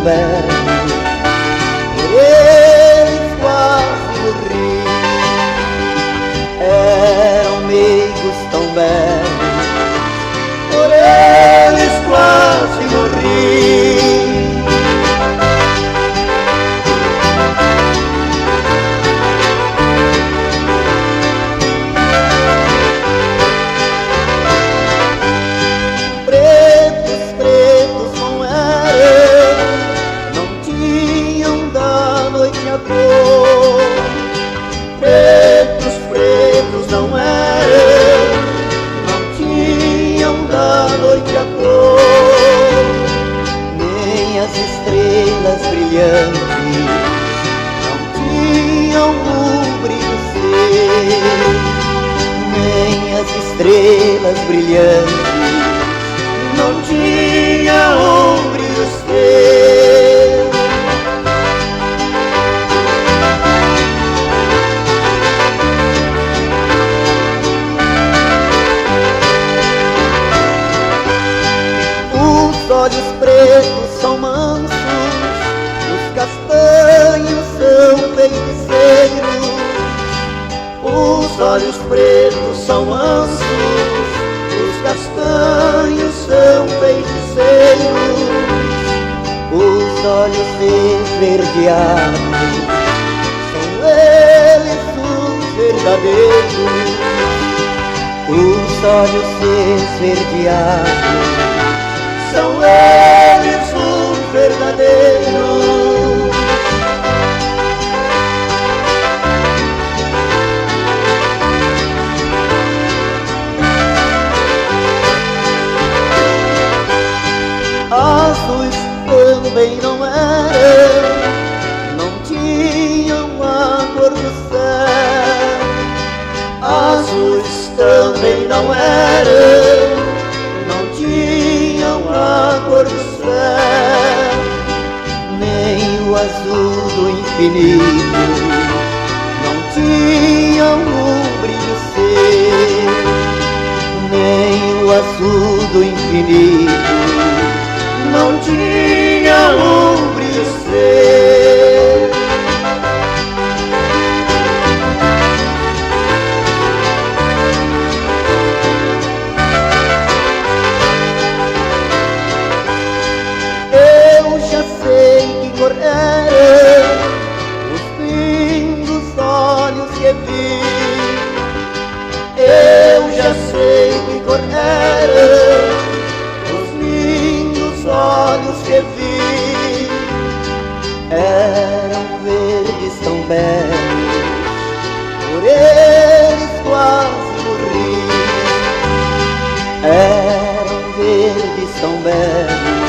belos, por eles quase morri. Eram meigos tão belos, por eles quase morri. Pretos, pretos não eram, não tinham da noite a cor, nem as estrelas brilhantes não tinham um brilho seu, nem as estrelas brilhantes não tinham um brilho seu. Os olhos pretos são mansos, os castanhos são feiticeiros. Os olhos pretos são mansos, os castanhos são feiticeiros. Os olhos esverdeados são eles os verdadeiros. Os olhos esverdeados são eles os verdadeiros. Azuis também não eram, não tinham a cor do céu. Azuis também não eram, não tinham a cor do céu, nem o azul do infinito não tinham um brilho seu, nem o azul do infinito não tinha um brilho seu. Eu já sei que cor eram os lindos olhos que vi. Eu já sei que cor eram olhos que vi. Eram verdes tão belos, por eles quase morri. Eram verdes tão belos,